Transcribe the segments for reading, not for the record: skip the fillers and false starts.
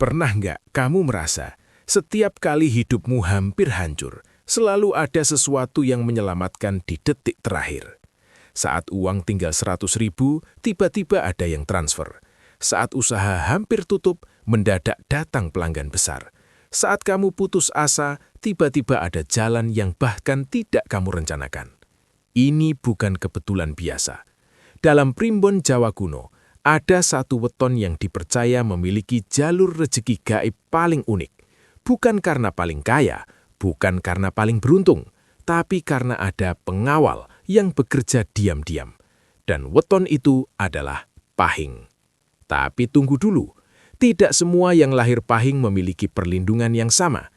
Pernah nggak kamu merasa setiap kali hidupmu hampir hancur, selalu ada sesuatu yang menyelamatkan di detik terakhir? Saat uang tinggal 100.000, tiba-tiba ada yang transfer. Saat usaha hampir tutup, mendadak datang pelanggan besar. Saat kamu putus asa, tiba-tiba ada jalan yang bahkan tidak kamu rencanakan. Ini bukan kebetulan biasa. Dalam primbon Jawa kuno, ada satu weton yang dipercaya memiliki jalur rezeki gaib paling unik. Bukan karena paling kaya, bukan karena paling beruntung, tapi karena ada pengawal yang bekerja diam-diam. Dan weton itu adalah pahing. Tapi tunggu dulu, tidak semua yang lahir pahing memiliki perlindungan yang sama.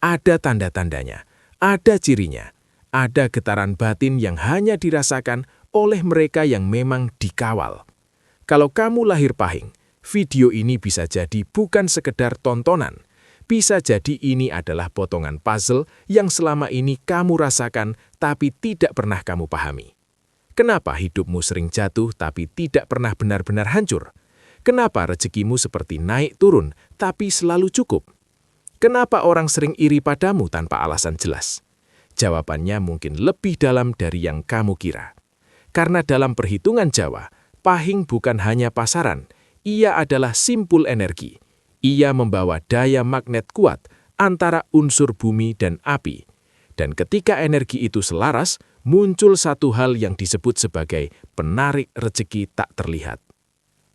Ada tanda-tandanya, ada cirinya, ada getaran batin yang hanya dirasakan oleh mereka yang memang dikawal. Kalau kamu lahir pahing, video ini bisa jadi bukan sekedar tontonan. Bisa jadi ini adalah potongan puzzle yang selama ini kamu rasakan tapi tidak pernah kamu pahami. Kenapa hidupmu sering jatuh tapi tidak pernah benar-benar hancur? Kenapa rezekimu seperti naik turun tapi selalu cukup? Kenapa orang sering iri padamu tanpa alasan jelas? Jawabannya mungkin lebih dalam dari yang kamu kira. Karena dalam perhitungan Jawa, pahing bukan hanya pasaran, ia adalah simpul energi. Ia membawa daya magnet kuat antara unsur bumi dan api. Dan ketika energi itu selaras, muncul satu hal yang disebut sebagai penarik rezeki tak terlihat.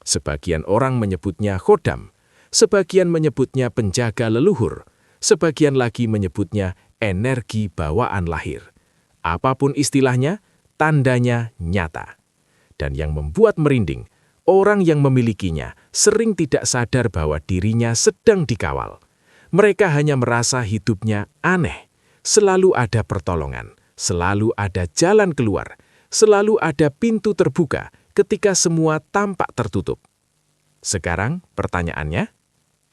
Sebagian orang menyebutnya khodam, sebagian menyebutnya penjaga leluhur, sebagian lagi menyebutnya energi bawaan lahir. Apapun istilahnya, tandanya nyata. Dan yang membuat merinding, orang yang memilikinya sering tidak sadar bahwa dirinya sedang dikawal. Mereka hanya merasa hidupnya aneh. Selalu ada pertolongan, selalu ada jalan keluar, selalu ada pintu terbuka ketika semua tampak tertutup. Sekarang pertanyaannya,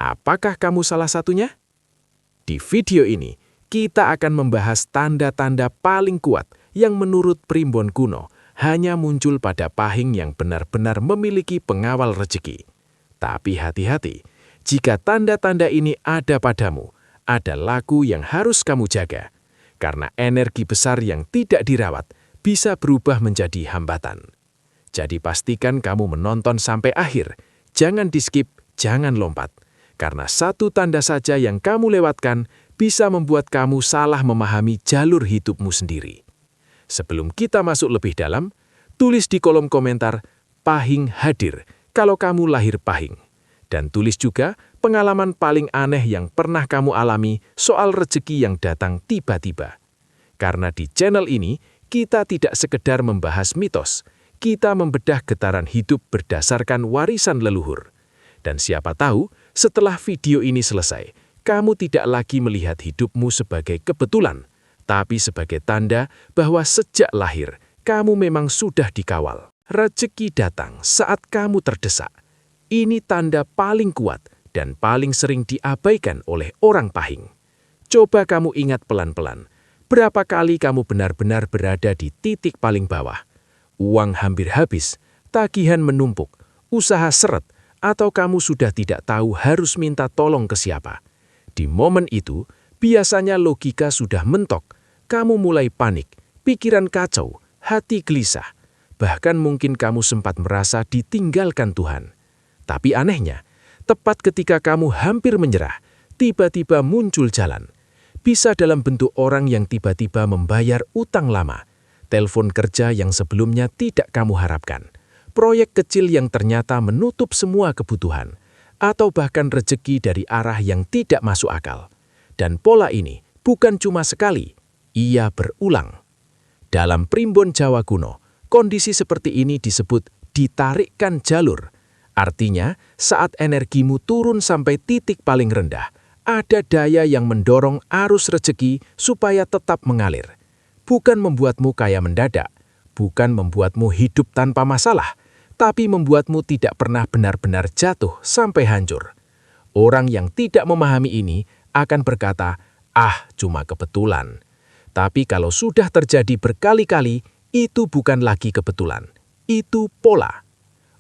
apakah kamu salah satunya? Di video ini, kita akan membahas tanda-tanda paling kuat yang menurut primbon kuno hanya muncul pada pahing yang benar-benar memiliki pengawal rezeki. Tapi hati-hati, jika tanda-tanda ini ada padamu, ada laku yang harus kamu jaga. Karena energi besar yang tidak dirawat bisa berubah menjadi hambatan. Jadi pastikan kamu menonton sampai akhir. Jangan di-skip, jangan lompat. Karena satu tanda saja yang kamu lewatkan bisa membuat kamu salah memahami jalur hidupmu sendiri. Sebelum kita masuk lebih dalam, tulis di kolom komentar, pahing hadir kalau kamu lahir pahing. Dan tulis juga pengalaman paling aneh yang pernah kamu alami soal rezeki yang datang tiba-tiba. Karena di channel ini, kita tidak sekedar membahas mitos, kita membedah getaran hidup berdasarkan warisan leluhur. Dan siapa tahu, setelah video ini selesai, kamu tidak lagi melihat hidupmu sebagai kebetulan, tapi sebagai tanda bahwa sejak lahir, kamu memang sudah dikawal. Rezeki datang saat kamu terdesak. Ini tanda paling kuat dan paling sering diabaikan oleh orang pahing. Coba kamu ingat pelan-pelan, berapa kali kamu benar-benar berada di titik paling bawah. Uang hampir habis, tagihan menumpuk, usaha seret, atau kamu sudah tidak tahu harus minta tolong ke siapa. Di momen itu, biasanya logika sudah mentok. Kamu mulai panik, pikiran kacau, hati gelisah. Bahkan mungkin kamu sempat merasa ditinggalkan Tuhan. Tapi anehnya, tepat ketika kamu hampir menyerah, tiba-tiba muncul jalan. Bisa dalam bentuk orang yang tiba-tiba membayar utang lama, telepon kerja yang sebelumnya tidak kamu harapkan, proyek kecil yang ternyata menutup semua kebutuhan, atau bahkan rezeki dari arah yang tidak masuk akal. Dan pola ini bukan cuma sekali, ia berulang. Dalam primbon Jawa kuno, kondisi seperti ini disebut ditarikkan jalur. Artinya, saat energimu turun sampai titik paling rendah, ada daya yang mendorong arus rezeki supaya tetap mengalir. Bukan membuatmu kaya mendadak, bukan membuatmu hidup tanpa masalah, tapi membuatmu tidak pernah benar-benar jatuh sampai hancur. Orang yang tidak memahami ini akan berkata, cuma kebetulan. Tapi kalau sudah terjadi berkali-kali, itu bukan lagi kebetulan. Itu pola.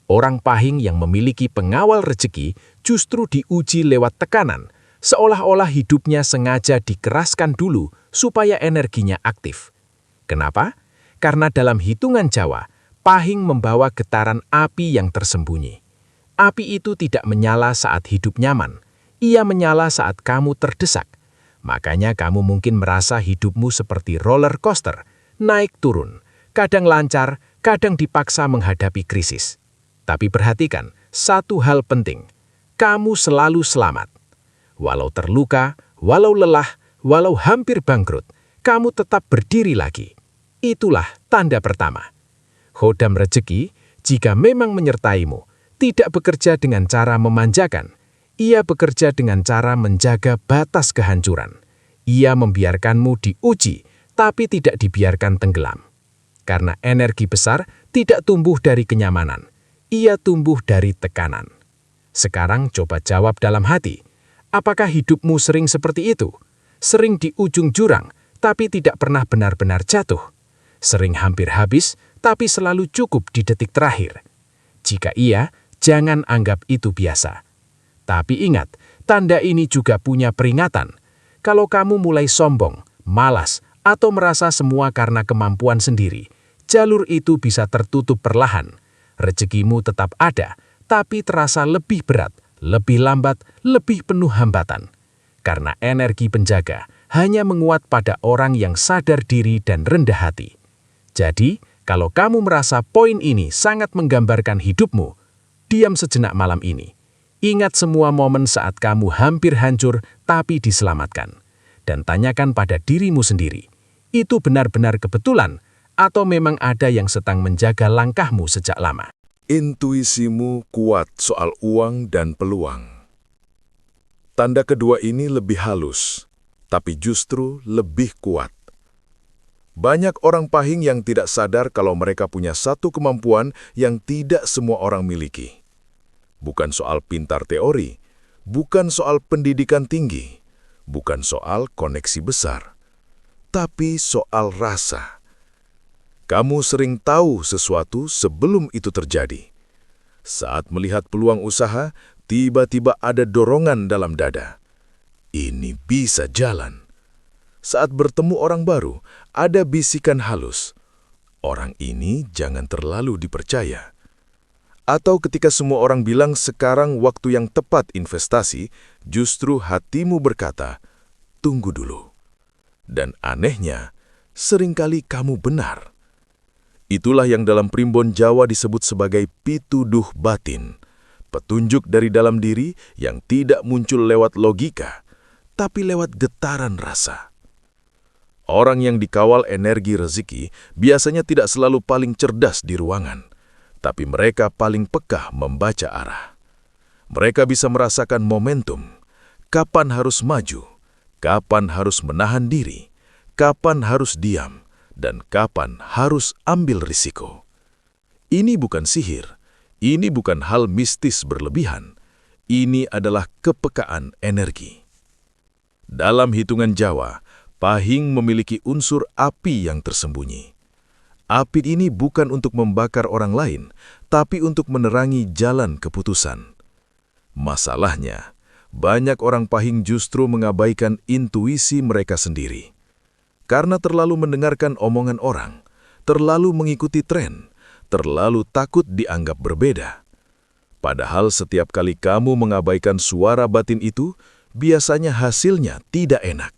Orang pahing yang memiliki pengawal rezeki justru diuji lewat tekanan, seolah-olah hidupnya sengaja dikeraskan dulu supaya energinya aktif. Kenapa? Karena dalam hitungan Jawa, pahing membawa getaran api yang tersembunyi. Api itu tidak menyala saat hidup nyaman, ia menyala saat kamu terdesak. Makanya kamu mungkin merasa hidupmu seperti roller coaster, naik turun, kadang lancar, kadang dipaksa menghadapi krisis. Tapi perhatikan, satu hal penting, kamu selalu selamat. Walau terluka, walau lelah, walau hampir bangkrut, kamu tetap berdiri lagi. Itulah tanda pertama. Khodam rezeki, jika memang menyertaimu, tidak bekerja dengan cara memanjakan. Ia bekerja dengan cara menjaga batas kehancuran. Ia membiarkanmu diuji, tapi tidak dibiarkan tenggelam. Karena energi besar tidak tumbuh dari kenyamanan. Ia tumbuh dari tekanan. Sekarang coba jawab dalam hati. Apakah hidupmu sering seperti itu? Sering di ujung jurang, tapi tidak pernah benar-benar jatuh? Sering hampir habis, tapi selalu cukup di detik terakhir? Jika iya, jangan anggap itu biasa. Tapi ingat, tanda ini juga punya peringatan. Kalau kamu mulai sombong, malas, atau merasa semua karena kemampuan sendiri, jalur itu bisa tertutup perlahan. Rezekimu tetap ada, tapi terasa lebih berat, lebih lambat, lebih penuh hambatan. Karena energi penjaga hanya menguat pada orang yang sadar diri dan rendah hati. Jadi, kalau kamu merasa poin ini sangat menggambarkan hidupmu, diam sejenak malam ini. Ingat semua momen saat kamu hampir hancur tapi diselamatkan. Dan tanyakan pada dirimu sendiri, itu benar-benar kebetulan atau memang ada yang sedang menjaga langkahmu sejak lama? Intuisimu kuat soal uang dan peluang. Tanda kedua ini lebih halus, tapi justru lebih kuat. Banyak orang pahing yang tidak sadar kalau mereka punya satu kemampuan yang tidak semua orang miliki. Bukan soal pintar teori, bukan soal pendidikan tinggi, bukan soal koneksi besar, tapi soal rasa. Kamu sering tahu sesuatu sebelum itu terjadi. Saat melihat peluang usaha, tiba-tiba ada dorongan dalam dada. Ini bisa jalan. Saat bertemu orang baru, ada bisikan halus. Orang ini jangan terlalu dipercaya. Atau ketika semua orang bilang sekarang waktu yang tepat investasi, justru hatimu berkata, tunggu dulu. Dan anehnya, seringkali kamu benar. Itulah yang dalam primbon Jawa disebut sebagai pituduh batin, petunjuk dari dalam diri yang tidak muncul lewat logika, tapi lewat getaran rasa. Orang yang dikawal energi rezeki biasanya tidak selalu paling cerdas di ruangan, tapi mereka paling peka membaca arah. Mereka bisa merasakan momentum, kapan harus maju, kapan harus menahan diri, kapan harus diam, dan kapan harus ambil risiko. Ini bukan sihir, ini bukan hal mistis berlebihan, ini adalah kepekaan energi. Dalam hitungan Jawa, pahing memiliki unsur api yang tersembunyi. Api ini bukan untuk membakar orang lain, tapi untuk menerangi jalan keputusan. Masalahnya, banyak orang pahing justru mengabaikan intuisi mereka sendiri. Karena terlalu mendengarkan omongan orang, terlalu mengikuti tren, terlalu takut dianggap berbeda. Padahal setiap kali kamu mengabaikan suara batin itu, biasanya hasilnya tidak enak.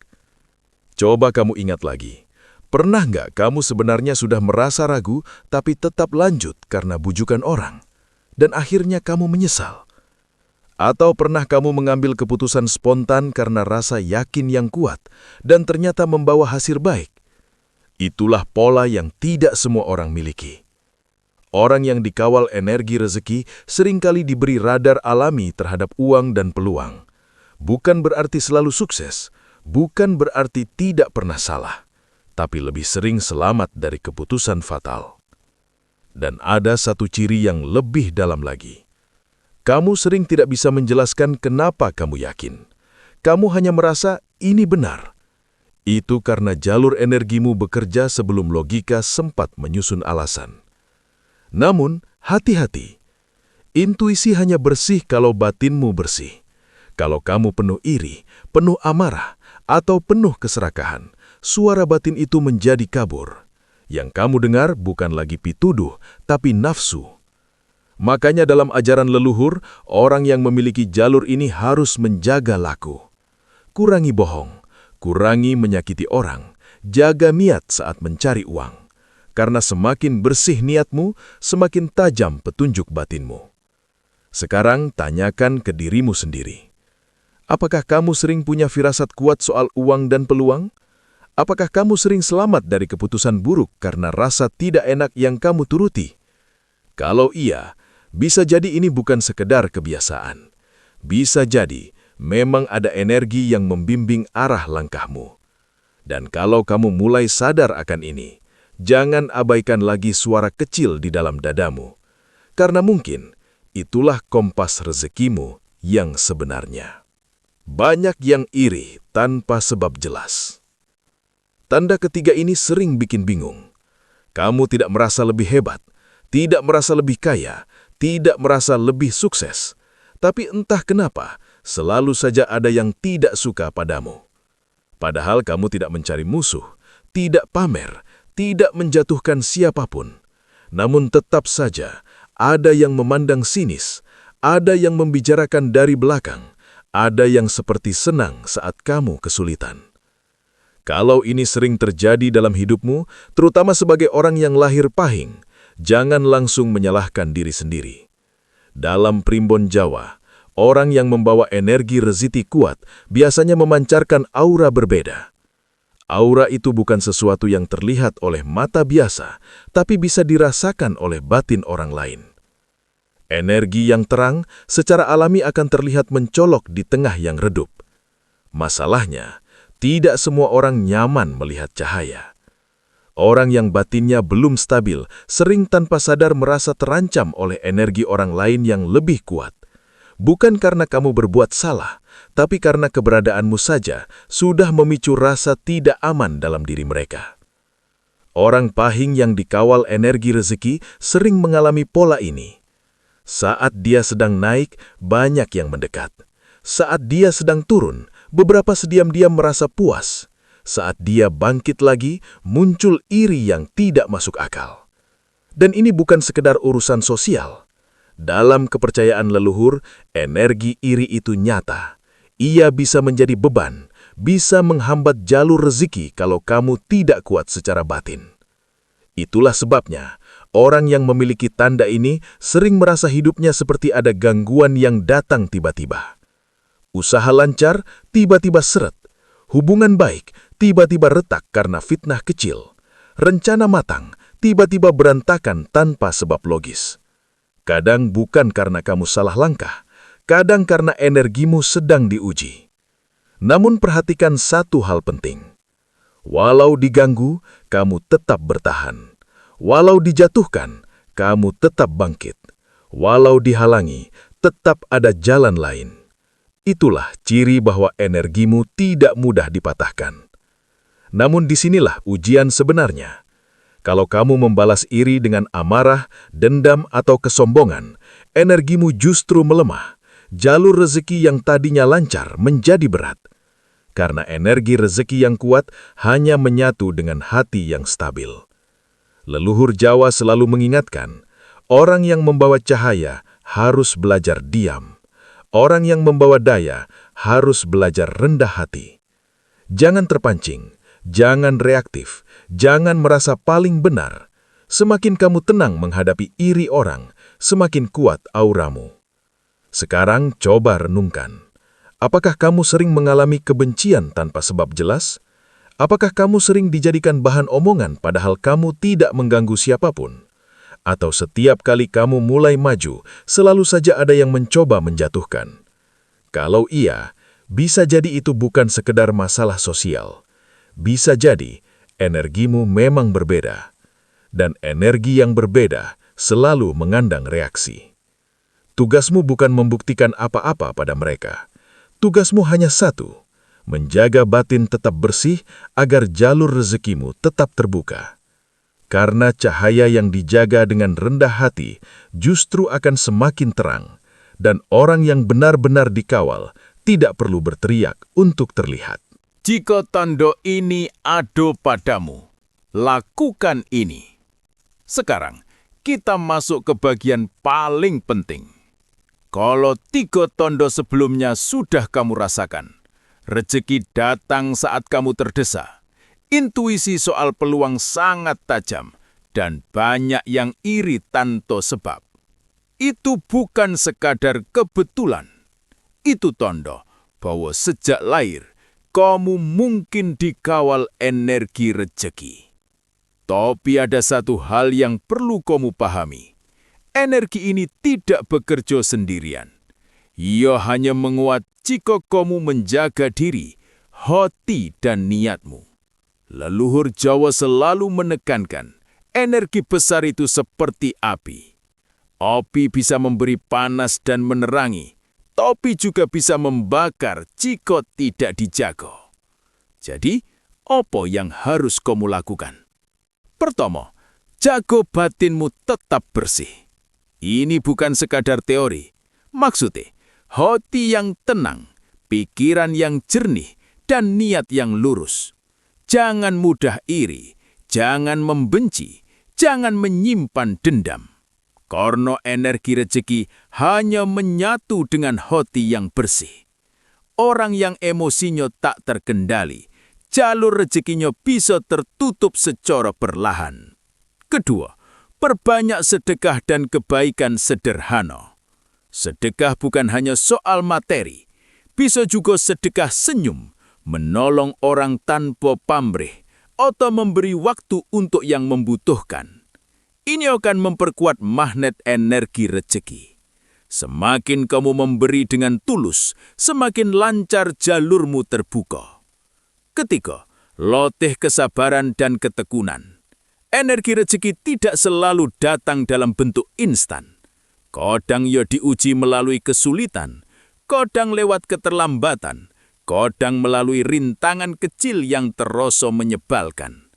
Coba kamu ingat lagi, pernah nggak kamu sebenarnya sudah merasa ragu tapi tetap lanjut karena bujukan orang, dan akhirnya kamu menyesal? Atau pernah kamu mengambil keputusan spontan karena rasa yakin yang kuat dan ternyata membawa hasil baik? Itulah pola yang tidak semua orang miliki. Orang yang dikawal energi rezeki seringkali diberi radar alami terhadap uang dan peluang. Bukan berarti selalu sukses, bukan berarti tidak pernah salah, tapi lebih sering selamat dari keputusan fatal. Dan ada satu ciri yang lebih dalam lagi. Kamu sering tidak bisa menjelaskan kenapa kamu yakin. Kamu hanya merasa ini benar. Itu karena jalur energimu bekerja sebelum logika sempat menyusun alasan. Namun, hati-hati. Intuisi hanya bersih kalau batinmu bersih. Kalau kamu penuh iri, penuh amarah, atau penuh keserakahan, suara batin itu menjadi kabur. Yang kamu dengar bukan lagi pituduh, tapi nafsu. Makanya dalam ajaran leluhur, orang yang memiliki jalur ini harus menjaga laku. Kurangi bohong, kurangi menyakiti orang, jaga niat saat mencari uang. Karena semakin bersih niatmu, semakin tajam petunjuk batinmu. Sekarang tanyakan ke dirimu sendiri. Apakah kamu sering punya firasat kuat soal uang dan peluang? Apakah kamu sering selamat dari keputusan buruk karena rasa tidak enak yang kamu turuti? Kalau iya, bisa jadi ini bukan sekedar kebiasaan. Bisa jadi memang ada energi yang membimbing arah langkahmu. Dan kalau kamu mulai sadar akan ini, jangan abaikan lagi suara kecil di dalam dadamu. Karena mungkin itulah kompas rezekimu yang sebenarnya. Banyak yang iri tanpa sebab jelas. Tanda ketiga ini sering bikin bingung. Kamu tidak merasa lebih hebat, tidak merasa lebih kaya, tidak merasa lebih sukses. Tapi entah kenapa, selalu saja ada yang tidak suka padamu. Padahal kamu tidak mencari musuh, tidak pamer, tidak menjatuhkan siapapun. Namun tetap saja, ada yang memandang sinis, ada yang membicarakan dari belakang, ada yang seperti senang saat kamu kesulitan. Kalau ini sering terjadi dalam hidupmu, terutama sebagai orang yang lahir pahing, jangan langsung menyalahkan diri sendiri. Dalam primbon Jawa, orang yang membawa energi rezeki kuat biasanya memancarkan aura berbeda. Aura itu bukan sesuatu yang terlihat oleh mata biasa, tapi bisa dirasakan oleh batin orang lain. Energi yang terang secara alami akan terlihat mencolok di tengah yang redup. Masalahnya, tidak semua orang nyaman melihat cahaya. Orang yang batinnya belum stabil sering tanpa sadar merasa terancam oleh energi orang lain yang lebih kuat. Bukan karena kamu berbuat salah, tapi karena keberadaanmu saja sudah memicu rasa tidak aman dalam diri mereka. Orang pahing yang dikawal energi rezeki sering mengalami pola ini. Saat dia sedang naik, banyak yang mendekat. Saat dia sedang turun, beberapa sediam-diam merasa puas. Saat dia bangkit lagi, muncul iri yang tidak masuk akal. Dan ini bukan sekedar urusan sosial. Dalam kepercayaan leluhur, energi iri itu nyata. Ia bisa menjadi beban, bisa menghambat jalur rezeki kalau kamu tidak kuat secara batin. Itulah sebabnya, orang yang memiliki tanda ini sering merasa hidupnya seperti ada gangguan yang datang tiba-tiba. Usaha lancar, tiba-tiba seret. Hubungan baik, tiba-tiba retak karena fitnah kecil. Rencana matang, tiba-tiba berantakan tanpa sebab logis. Kadang bukan karena kamu salah langkah, kadang karena energimu sedang diuji. Namun perhatikan satu hal penting. Walau diganggu, kamu tetap bertahan. Walau dijatuhkan, kamu tetap bangkit. Walau dihalangi, tetap ada jalan lain. Itulah ciri bahwa energimu tidak mudah dipatahkan. Namun disinilah ujian sebenarnya. Kalau kamu membalas iri dengan amarah, dendam, atau kesombongan, energimu justru melemah. Jalur rezeki yang tadinya lancar menjadi berat. Karena energi rezeki yang kuat hanya menyatu dengan hati yang stabil. Leluhur Jawa selalu mengingatkan, orang yang membawa cahaya harus belajar diam. Orang yang membawa daya harus belajar rendah hati. Jangan terpancing, jangan reaktif, jangan merasa paling benar. Semakin kamu tenang menghadapi iri orang, semakin kuat auramu. Sekarang coba renungkan. Apakah kamu sering mengalami kebencian tanpa sebab jelas? Apakah kamu sering dijadikan bahan omongan padahal kamu tidak mengganggu siapapun? Atau setiap kali kamu mulai maju, selalu saja ada yang mencoba menjatuhkan? Kalau iya, bisa jadi itu bukan sekedar masalah sosial. Bisa jadi energimu memang berbeda. Dan energi yang berbeda selalu mengandang reaksi. Tugasmu bukan membuktikan apa-apa pada mereka. Tugasmu hanya satu, menjaga batin tetap bersih agar jalur rezekimu tetap terbuka. Karena cahaya yang dijaga dengan rendah hati justru akan semakin terang, dan orang yang benar-benar dikawal tidak perlu berteriak untuk terlihat. Jika tanda ini ada padamu, lakukan ini. Sekarang, kita masuk ke bagian paling penting. Kalau 3 tanda sebelumnya sudah kamu rasakan, rezeki datang saat kamu terdesak. Intuisi soal peluang sangat tajam dan banyak yang iri tanpa sebab. Itu bukan sekadar kebetulan. Itu tanda bahwa sejak lahir kamu mungkin dikawal energi rezeki. Tapi ada satu hal yang perlu kamu pahami. Energi ini tidak bekerja sendirian. Ia hanya menguat jika kamu menjaga diri, hati, dan niatmu. Leluhur Jawa selalu menekankan, energi besar itu seperti api. Api bisa memberi panas dan menerangi, tapi juga bisa membakar jika tidak dijaga. Jadi, apa yang harus kamu lakukan? Pertama, jaga batinmu tetap bersih. Ini bukan sekadar teori. Maksudnya, hati yang tenang, pikiran yang jernih, dan niat yang lurus. Jangan mudah iri, jangan membenci, jangan menyimpan dendam. Karena energi rezeki hanya menyatu dengan hati yang bersih. Orang yang emosinya tak terkendali, jalur rezekinya bisa tertutup secara perlahan. Kedua, perbanyak sedekah dan kebaikan sederhana. Sedekah bukan hanya soal materi, bisa juga sedekah senyum, menolong orang tanpa pamrih, atau memberi waktu untuk yang membutuhkan. Ini akan memperkuat magnet energi rezeki. Semakin kamu memberi dengan tulus, semakin lancar jalurmu terbuka. Ketiga, latih kesabaran dan ketekunan. Energi rezeki tidak selalu datang dalam bentuk instan. Kadang ia diuji melalui kesulitan, kadang lewat keterlambatan, kadang melalui rintangan kecil yang terasa menyebalkan.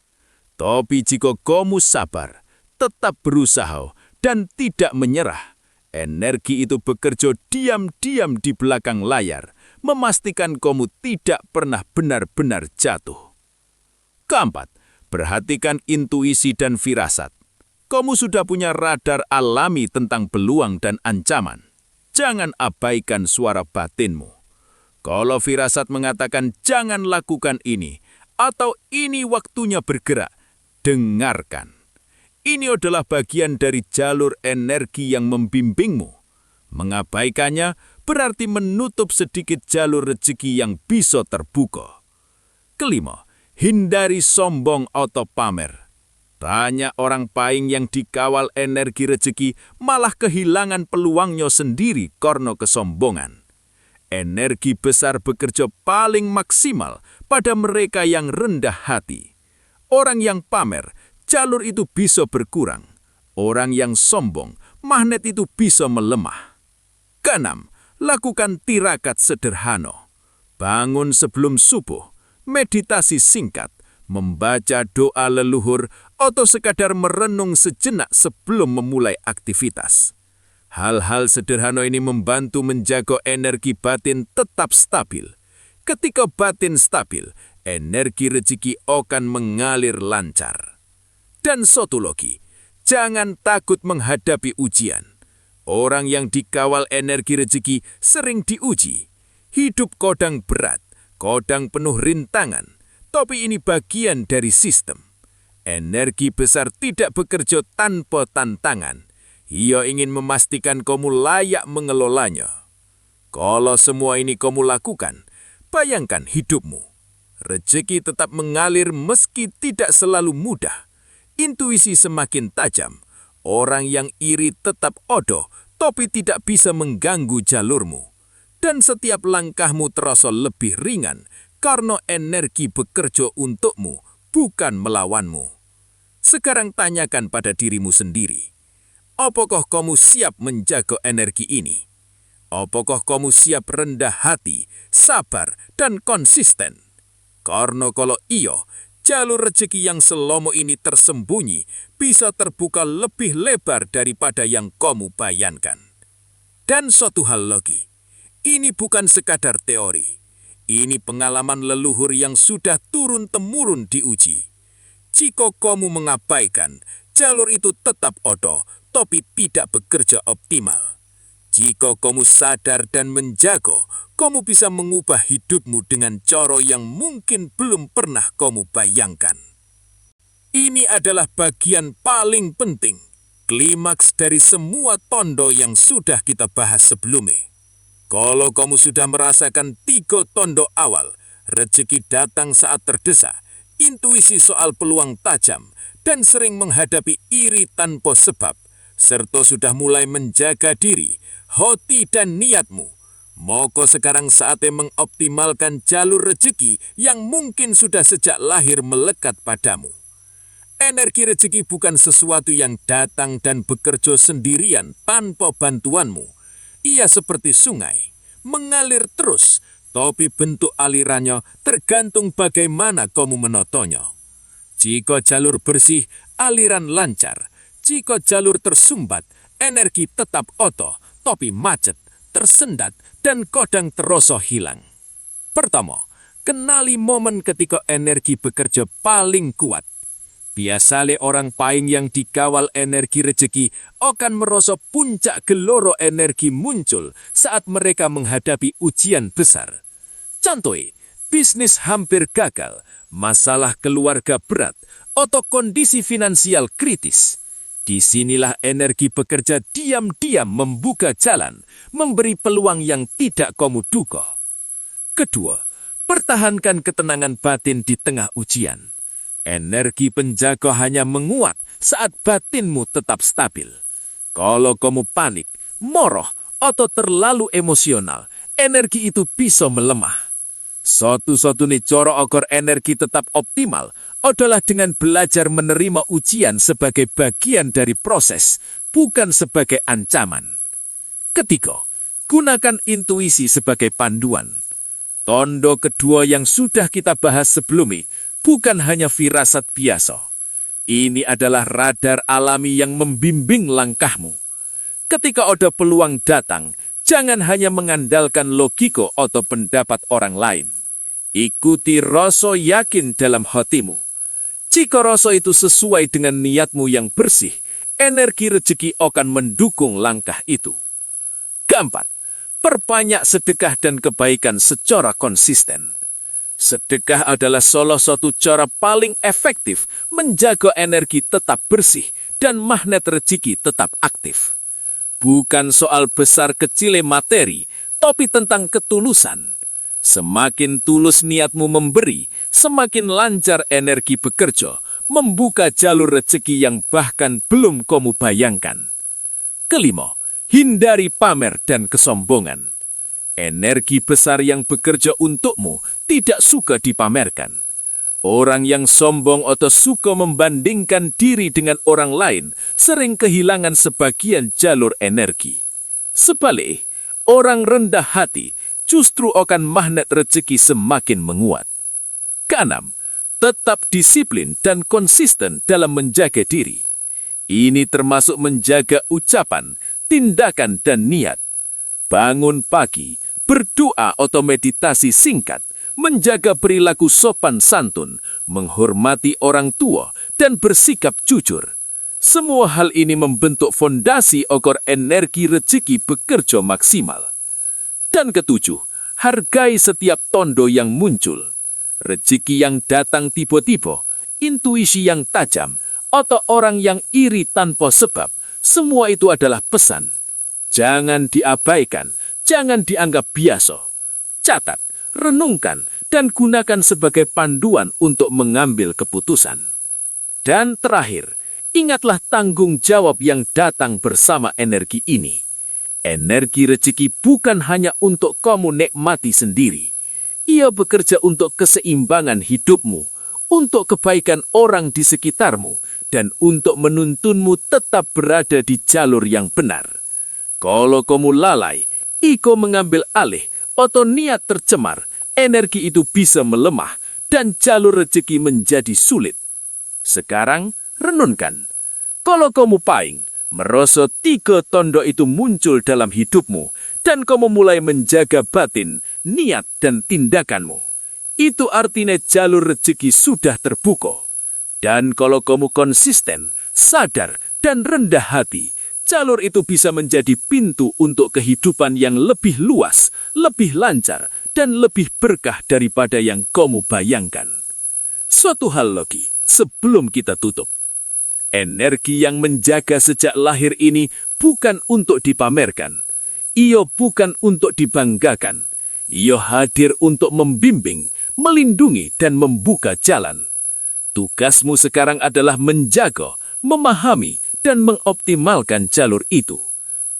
Tapi jika kamu sabar, tetap berusaha, dan tidak menyerah, energi itu bekerja diam-diam di belakang layar, memastikan kamu tidak pernah benar-benar jatuh. Keempat, perhatikan intuisi dan firasat. Kamu sudah punya radar alami tentang peluang dan ancaman. Jangan abaikan suara batinmu. Kalau firasat mengatakan jangan lakukan ini, atau ini waktunya bergerak, dengarkan. Ini adalah bagian dari jalur energi yang membimbingmu. Mengabaikannya berarti menutup sedikit jalur rezeki yang bisa terbuka. Kelima, hindari sombong atau pamer. Banyak orang paing yang dikawal energi rezeki malah kehilangan peluangnya sendiri karena kesombongan. Energi besar bekerja paling maksimal pada mereka yang rendah hati. Orang yang pamer, jalur itu bisa berkurang. Orang yang sombong, magnet itu bisa melemah. Keenam, lakukan tirakat sederhana. Bangun sebelum subuh, meditasi singkat, membaca doa leluhur, atau sekadar merenung sejenak sebelum memulai aktivitas. Hal-hal sederhana ini membantu menjaga energi batin tetap stabil. Ketika batin stabil, energi rezeki akan mengalir lancar. Dan satu lagi, jangan takut menghadapi ujian. Orang yang dikawal energi rezeki sering diuji. Hidup kadang berat, kadang penuh rintangan, tapi ini bagian dari sistem. Energi besar tidak bekerja tanpa tantangan. Ia ingin memastikan kamu layak mengelolanya. Kalau semua ini kamu lakukan, bayangkan hidupmu. Rezeki tetap mengalir meski tidak selalu mudah. Intuisi semakin tajam. Orang yang iri tetap ada, tapi tidak bisa mengganggu jalurmu. Dan setiap langkahmu terasa lebih ringan karena energi bekerja untukmu, bukan melawanmu. Sekarang tanyakan pada dirimu sendiri. Apakah kamu siap menjaga energi ini? Apakah kamu siap rendah hati, sabar, dan konsisten? Karena kalau iya, jalur rezeki yang selomo ini tersembunyi bisa terbuka lebih lebar daripada yang kamu bayangkan. Dan suatu hal lagi, ini bukan sekadar teori. Ini pengalaman leluhur yang sudah turun-temurun diuji. Jika kamu mengabaikan, jalur itu tetap odo, tapi tidak bekerja optimal. Jika kamu sadar dan menjaga, kamu bisa mengubah hidupmu dengan cara yang mungkin belum pernah kamu bayangkan. Ini adalah bagian paling penting, klimaks dari semua tondo yang sudah kita bahas sebelumnya. Kalau kamu sudah merasakan 3 tondo awal, rezeki datang saat terdesak, intuisi soal peluang tajam, dan sering menghadapi iri tanpa sebab, serta sudah mulai menjaga diri, hati dan niatmu, maka sekarang saatnya mengoptimalkan jalur rezeki yang mungkin sudah sejak lahir melekat padamu. Energi rezeki bukan sesuatu yang datang dan bekerja sendirian tanpa bantuanmu. Ia seperti sungai, mengalir terus, tapi bentuk alirannya tergantung bagaimana kamu menatanya. Jika jalur bersih, aliran lancar. Jika jalur tersumbat, energi tetap oto, tapi macet, tersendat, dan kadang terasa hilang. Pertama, kenali momen ketika energi bekerja paling kuat. Biasanya orang paing yang dikawal energi rezeki akan merasa puncak geloro energi muncul saat mereka menghadapi ujian besar. Contohnya, bisnis hampir gagal, masalah keluarga berat, atau kondisi finansial kritis. Disinilah energi bekerja diam-diam membuka jalan, memberi peluang yang tidak kamu duga. Kedua, pertahankan ketenangan batin di tengah ujian. Energi penjaga hanya menguat saat batinmu tetap stabil. Kalau kamu panik, moroh, atau terlalu emosional, energi itu bisa melemah. Satu-satunya cara agar energi tetap optimal adalah dengan belajar menerima ujian sebagai bagian dari proses, bukan sebagai ancaman. Ketiga, gunakan intuisi sebagai panduan. Tondo kedua yang sudah kita bahas sebelumnya, bukan hanya firasat biasa. Ini adalah radar alami yang membimbing langkahmu. Ketika ada peluang datang, jangan hanya mengandalkan logika atau pendapat orang lain. Ikuti rasa yakin dalam hatimu. Jika rasa itu sesuai dengan niatmu yang bersih, energi rezeki akan mendukung langkah itu. Keempat, perbanyak sedekah dan kebaikan secara konsisten. Sedekah adalah salah satu cara paling efektif menjaga energi tetap bersih dan magnet rezeki tetap aktif. Bukan soal besar kecilnya materi, tapi tentang ketulusan. Semakin tulus niatmu memberi, semakin lancar energi bekerja, membuka jalur rezeki yang bahkan belum kamu bayangkan. Kelima, hindari pamer dan kesombongan. Energi besar yang bekerja untukmu tidak suka dipamerkan. Orang yang sombong atau suka membandingkan diri dengan orang lain sering kehilangan sebagian jalur energi. Sebaliknya, orang rendah hati justru akan magnet rezeki semakin menguat. Keenam, tetap disiplin dan konsisten dalam menjaga diri. Ini termasuk menjaga ucapan, tindakan, dan niat. Bangun pagi, berdoa atau meditasi singkat, menjaga perilaku sopan santun, menghormati orang tua, dan bersikap jujur. Semua hal ini membentuk fondasi agar energi rezeki bekerja maksimal. Dan ketujuh, hargai setiap tondo yang muncul. Rezeki yang datang tiba-tiba, intuisi yang tajam, atau orang yang iri tanpa sebab, semua itu adalah pesan. Jangan diabaikan. Jangan dianggap biasa. Catat, renungkan, dan gunakan sebagai panduan untuk mengambil keputusan. Dan terakhir, ingatlah tanggung jawab yang datang bersama energi ini. Energi rezeki bukan hanya untuk kamu nikmati sendiri. Ia bekerja untuk keseimbangan hidupmu, untuk kebaikan orang di sekitarmu, dan untuk menuntunmu tetap berada di jalur yang benar. Kalau kamu lalai, ego mengambil alih, atau niat tercemar, energi itu bisa melemah dan jalur rezeki menjadi sulit. Sekarang, renunkan. Kalau kamu paing, merasa 3 tondo itu muncul dalam hidupmu, dan kamu mulai menjaga batin, niat, dan tindakanmu. Itu artinya jalur rezeki sudah terbuka. Dan kalau kamu konsisten, sadar, dan rendah hati, jalur itu bisa menjadi pintu untuk kehidupan yang lebih luas, lebih lancar, dan lebih berkah daripada yang kamu bayangkan. Suatu hal lagi, sebelum kita tutup. Energi yang menjaga sejak lahir ini bukan untuk dipamerkan. Ia bukan untuk dibanggakan. Ia hadir untuk membimbing, melindungi, dan membuka jalan. Tugasmu sekarang adalah menjaga, memahami, dan mengoptimalkan jalur itu.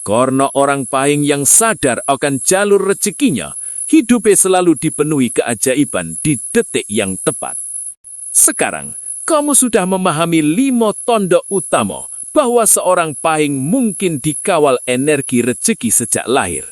Karena orang paing yang sadar akan jalur rezekinya, hidupnya selalu dipenuhi keajaiban di detik yang tepat. Sekarang, kamu sudah memahami 5 tondo utama bahwa seorang paing mungkin dikawal energi rezeki sejak lahir.